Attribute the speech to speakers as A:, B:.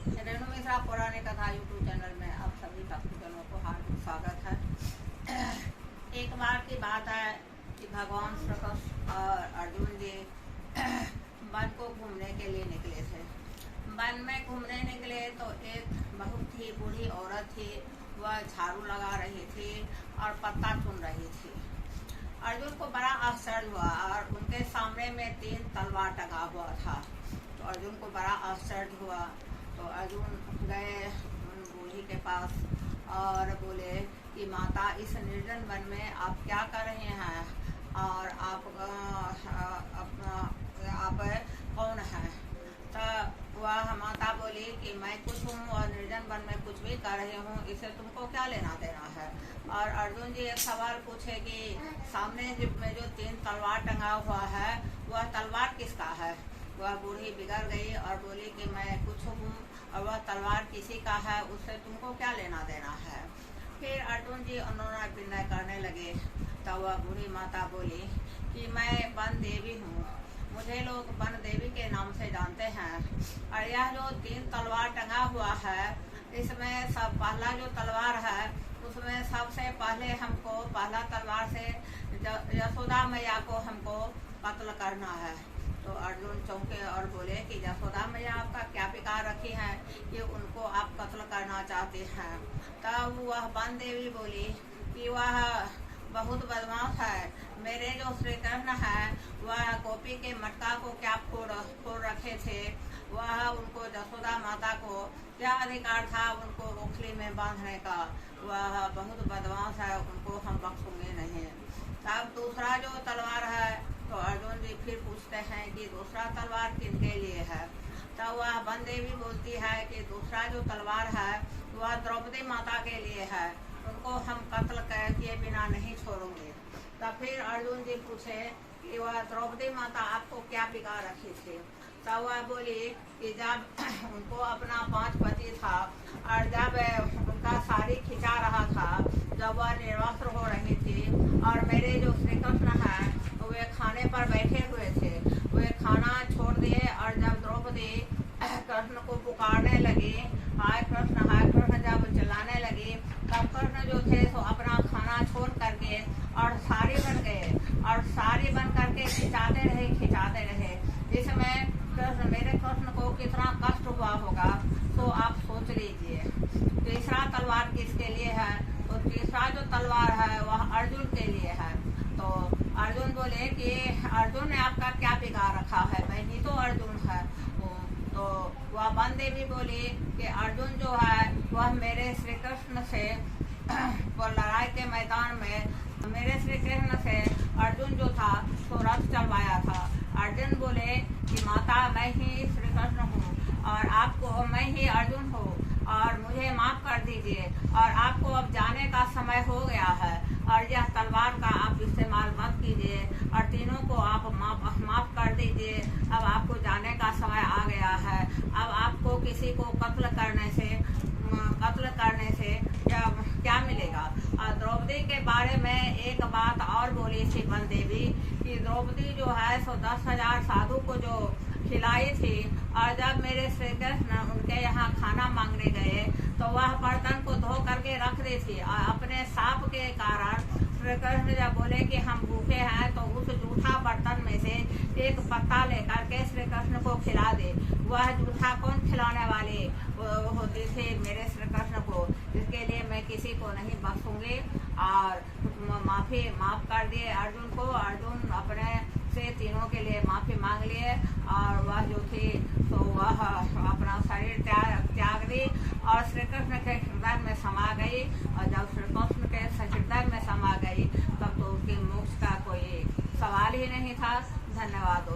A: रेणु मिश्रा पुरानी कथा YouTube channel में आप सभी भक्तजनों को हार्दिक स्वागत है। एक बार की बात है कि भगवान श्री कृष्ण और अर्जुन जी वन को घूमने के लिए निकले थे। वन में घूमने निकले तो एक बहुत ही बूढ़ी औरत थी, वह झाड़ू लगा रही थी और पत्ता चुन रही थी। अर्जुन को बड़ा आश्चर्य हुआ और उनके सामने में 3 तलवार टंगा हुआ था। तो अर्जुन को बड़ा आश्चर्य हुआ। तो अर्जुन गए बूढ़ी के पास और बोले कि माता, इस निर्जन वन में आप क्या कर रहे हैं और आप कौन हैं? तो वह माता बोली कि मैं कुछ हूँ और निर्जन वन में कुछ भी कर रही हूँ, इससे तुमको क्या लेना देना है? और अर्जुन जी एक सवाल पूछे कि सामने में जो 3 तलवार टंगा हुआ है वह तलवार किसका है? वह बूढ़ी बिगड़ गई और बोली कि मैं कुछ हूँ और वह तलवार किसी का है, उससे तुमको क्या लेना देना है? फिर अर्जुन जी उन्होंने विनय करने लगे। तब वह बूढ़ी माता बोली कि मैं वन देवी हूँ, मुझे लोग वन देवी के नाम से जानते हैं और यह जो 3 तलवार टंगा हुआ है इसमें सब पहला जो तलवार है उसमें सबसे पहले हमको पहला तलवार से यशोदा मैया को हमको कत्ल करना है। तो अर्जुन चौंके और बोले कि यशोदा मैया आपका क्या बिगाड़ रखी है कि उनको आप कत्ल करना चाहते हैं? तब वह वन देवी बोली कि वह बहुत बदमाश है, मेरे जो श्री कृष्ण है वह गोपी के मटका को क्या फोड़ रखे थे, वह उनको यशोदा माता को क्या अधिकार था उनको ओखली में बांधने का? वह बहुत बदमाश है, उनको हम बख्शेंगे नहीं। तब दूसरा जो तलवार है तो अर्जुन जी फिर पूछते हैं कि दूसरा तलवार किनके लिए है? तब वह वन देवी बोलती है कि दूसरा जो तलवार है वह द्रौपदी माता के लिए है, उनको हम कत्ल किए बिना नहीं छोड़ेंगे। तब फिर अर्जुन जी पूछे कि वह द्रौपदी माता आपको क्या बिगाड़ रखी थी? तब वह बोली कि जब उनको अपना 5 पति था और जब उनका साड़ी खिंचा रहा था, जब वह निर्वस्त्र हो रही थी और मेरे जो श्री कृष्ण हैं वे खाने पर बैठे हुए थे, वे खाना छोड़ दिए और जब द्रौपदी कृष्ण को पुकारने लगी, हाय कृष्ण जब चिल्लाने लगी, तब कृष्ण जो थे तो अपना खाना छोड़ करके और साड़ी बन गए और साड़ी बन करके खिंचाते रहे। इसमें मेरे कृष्ण को कितना कष्ट हुआ होगा तो आप सोच लीजिए। तीसरा तलवार किसके लिए है? तो तीसरा जो तलवार है वह अर्जुन के लिए है। तो अर्जुन बोले कि अर्जुन ने आपका क्या बिगाड़ रखा है, मैं ही तो अर्जुन है। तो वह वन देवी बोली कि अर्जुन जो है वह मेरे श्री कृष्ण से लड़ाई के मैदान में मेरे श्री कृष्ण से अर्जुन जो था तो रथ चलवाया था। अर्जुन बोले कि माता, मैं ही श्री कृष्ण हूँ और आपको मैं ही अर्जुन हूँ और मुझे माफ कर दीजिए और आपको अब जाने का समय हो गया है और यह तलवार का आप इस्तेमाल मत कीजिए और तीनों को आप माफ कर दीजिए। अब आपको जाने का समय आ गया है। अब आपको किसी को कत्ल करने से क्या मिलेगा? और द्रौपदी के बारे में एक बात और बोली थी वन देवी कि द्रौपदी जो है सो 10,000 साधु को जो खिलाई थी और जब मेरे श्री कृष्ण उनके यहाँ खाना मांगने गए तो वह बर्तन को धो करके रख दी थी और अपने साप के कारण श्री कृष्ण जब बोले कि हम भूखे हैं तो उस जूठा बर्तन में से एक पत्ता लेकर के श्री कृष्ण को खिला दे। वह जूठा कौन खिलाने वाले होते थे? मेरे श्री कृष्ण को। इसके लिए मैं किसी को नहीं बख्शूंगी और माफ कर दिए अर्जुन को। अर्जुन अपने से तीनों के लिए माफी मांग लिए और वह जो थी तो वह अपना शरीर त्याग दी और श्री कृष्ण के हृदय में समा गई और जब श्री कृष्ण के हृदय में समा गई तब तो उसके मोक्ष का कोई सवाल ही नहीं था। धन्यवाद।